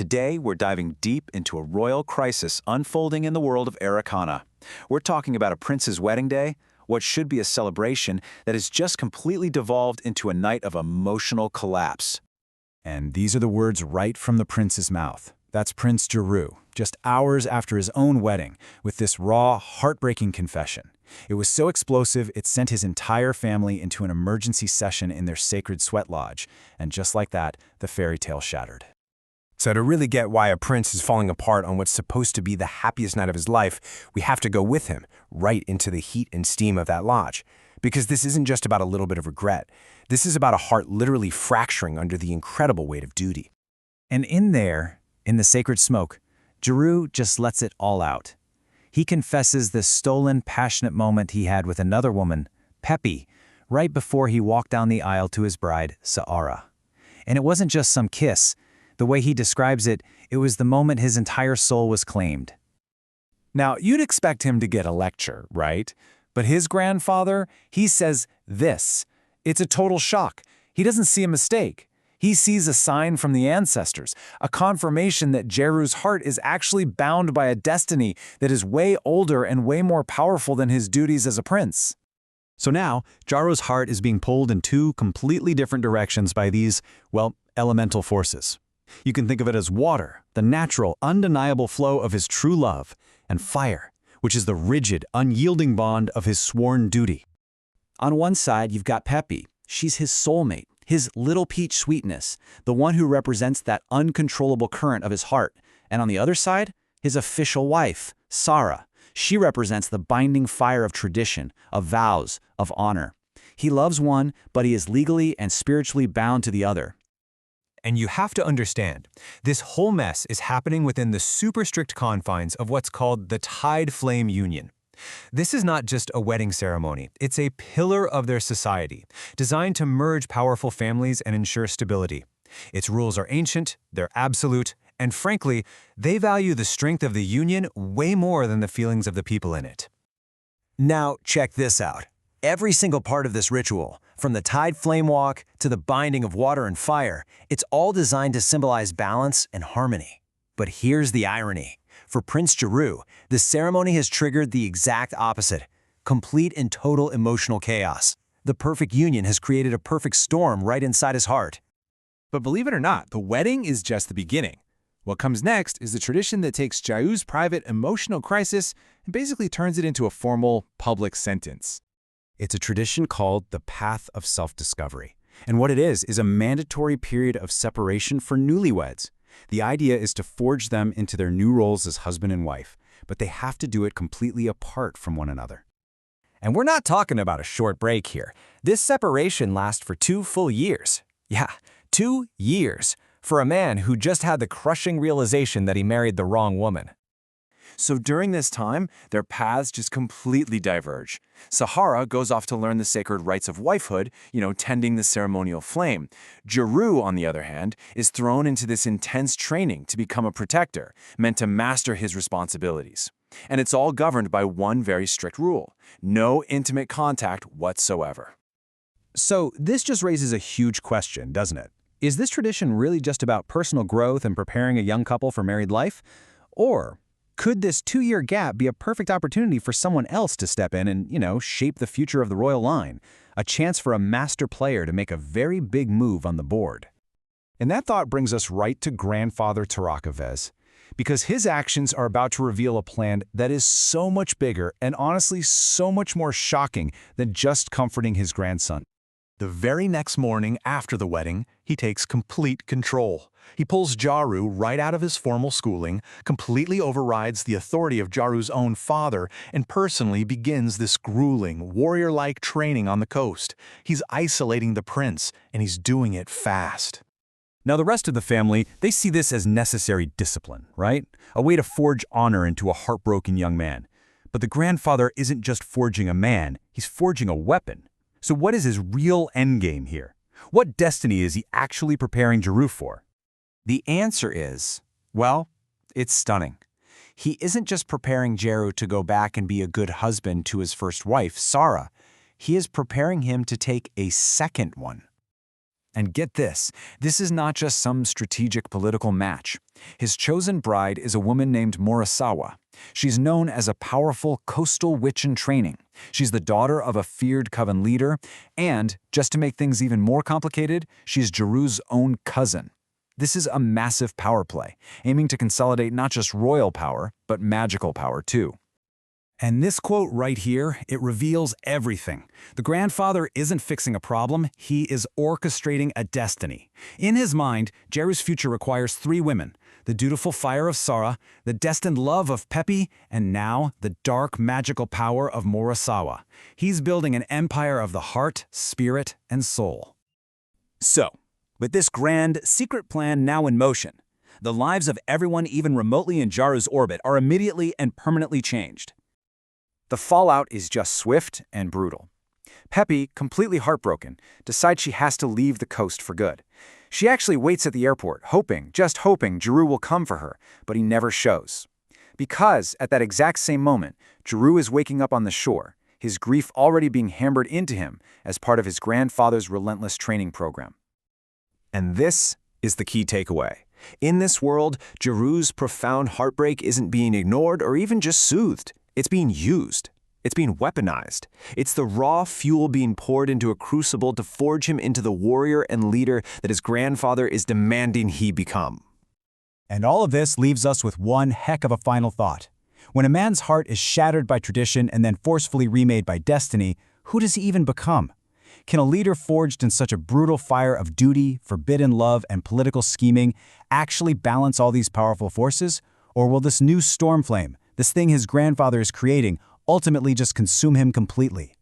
Today, we're diving deep into a royal crisis unfolding in the world of Arreqqana. We're talking about a prince's wedding day, what should be a celebration that has just completely devolved into a night of emotional collapse. And these are the words right from the prince's mouth. That's Prince Jarru, just hours after his own wedding, with this raw, heartbreaking confession. It was so explosive, it sent his entire family into an emergency session in their sacred sweat lodge, and just like that, the fairy tale shattered. So to really get why a prince is falling apart on what's supposed to be the happiest night of his life, we have to go with him, right into the heat and steam of that lodge. Because this isn't just about a little bit of regret. This is about a heart literally fracturing under the incredible weight of duty. And in there, in the sacred smoke, Jarru just lets it all out. He confesses the stolen, passionate moment he had with another woman, Peppi, right before he walked down the aisle to his bride, Saara. And it wasn't just some kiss. The way he describes it, it was the moment his entire soul was claimed. Now, you'd expect him to get a lecture, right? But his grandfather, he says this. It's a total shock. He doesn't see a mistake. He sees a sign from the ancestors, a confirmation that Jarru's heart is actually bound by a destiny that is way older and way more powerful than his duties as a prince. So now, Jarru's heart is being pulled in two completely different directions by these, well, elemental forces. You can think of it as water, the natural, undeniable flow of his true love, and fire, which is the rigid, unyielding bond of his sworn duty. On one side, you've got Peppi. She's his soulmate, his little peach sweetness, the one who represents that uncontrollable current of his heart. And on the other side, his official wife, Saara. She represents the binding fire of tradition, of vows, of honor. He loves one, but he is legally and spiritually bound to the other. And you have to understand, this whole mess is happening within the super strict confines of what's called the Tide Flame Union. This is not just a wedding ceremony, it's a pillar of their society, designed to merge powerful families and ensure stability. Its rules are ancient, they're absolute, and frankly, they value the strength of the union way more than the feelings of the people in it. Now, check this out. Every single part of this ritual, from the tide flame walk to the binding of water and fire, it's all designed to symbolize balance and harmony. But here's the irony. For Prince Jarru, the ceremony has triggered the exact opposite, complete and total emotional chaos. The perfect union has created a perfect storm right inside his heart. But believe it or not, the wedding is just the beginning. What comes next is the tradition that takes Jarru's private emotional crisis and basically turns it into a formal public sentence. It's a tradition called the Path of Self-Discovery. And what it is a mandatory period of separation for newlyweds. The idea is to forge them into their new roles as husband and wife, but they have to do it completely apart from one another. And we're not talking about a short break here. This separation lasts for 2 full years. Yeah, 2 years for a man who just had the crushing realization that he married the wrong woman. So during this time, their paths just completely diverge. Saara goes off to learn the sacred rites of wifehood, tending the ceremonial flame. Jarru, on the other hand, is thrown into this intense training to become a protector, meant to master his responsibilities. And it's all governed by one very strict rule: no intimate contact whatsoever. So this just raises a huge question, doesn't it? Is this tradition really just about personal growth and preparing a young couple for married life? Or could this 2-year gap be a perfect opportunity for someone else to step in and, shape the future of the royal line? A chance for a master player to make a very big move on the board. And that thought brings us right to grandfather Sorraqh, because his actions are about to reveal a plan that is so much bigger and honestly so much more shocking than just comforting his grandson. The very next morning after the wedding, he takes complete control. He pulls Jarru right out of his formal schooling, completely overrides the authority of Jarru's own father, and personally begins this grueling, warrior-like training on the coast. He's isolating the prince, and he's doing it fast. Now the rest of the family, they see this as necessary discipline, right? A way to forge honor into a heartbroken young man. But the grandfather isn't just forging a man, he's forging a weapon. So what is his real endgame here? What destiny is he actually preparing Jarru for? The answer is, well, it's stunning. He isn't just preparing Jarru to go back and be a good husband to his first wife, Saara. He is preparing him to take a second one. And get this is not just some strategic political match. His chosen bride is a woman named Morrisaawa. She's known as a powerful coastal witch in training. She's the daughter of a feared coven leader, and, just to make things even more complicated, she's Jarru's own cousin. This is a massive power play, aiming to consolidate not just royal power, but magical power too. And this quote right here, it reveals everything. The grandfather isn't fixing a problem, he is orchestrating a destiny. In his mind, Jarru's future requires 3 women: the dutiful fire of Saara, the destined love of Peppi, and now the dark magical power of Morrisaawa. He's building an empire of the heart, spirit, and soul. So, with this grand, secret plan now in motion, the lives of everyone even remotely in Jarru's orbit are immediately and permanently changed. The fallout is just swift and brutal. Peppi, completely heartbroken, decides she has to leave the coast for good. She actually waits at the airport, just hoping Jarru will come for her, but he never shows. Because, at that exact same moment, Jarru is waking up on the shore, his grief already being hammered into him as part of his grandfather's relentless training program. And this is the key takeaway. In this world, Jarru's profound heartbreak isn't being ignored or even just soothed. It's being used. It's being weaponized. It's the raw fuel being poured into a crucible to forge him into the warrior and leader that his grandfather is demanding he become. And all of this leaves us with one heck of a final thought. When a man's heart is shattered by tradition and then forcefully remade by destiny, who does he even become? Can a leader forged in such a brutal fire of duty, forbidden love, and political scheming actually balance all these powerful forces? Or will this new storm flame, this thing his grandfather is creating, ultimately just consume him completely?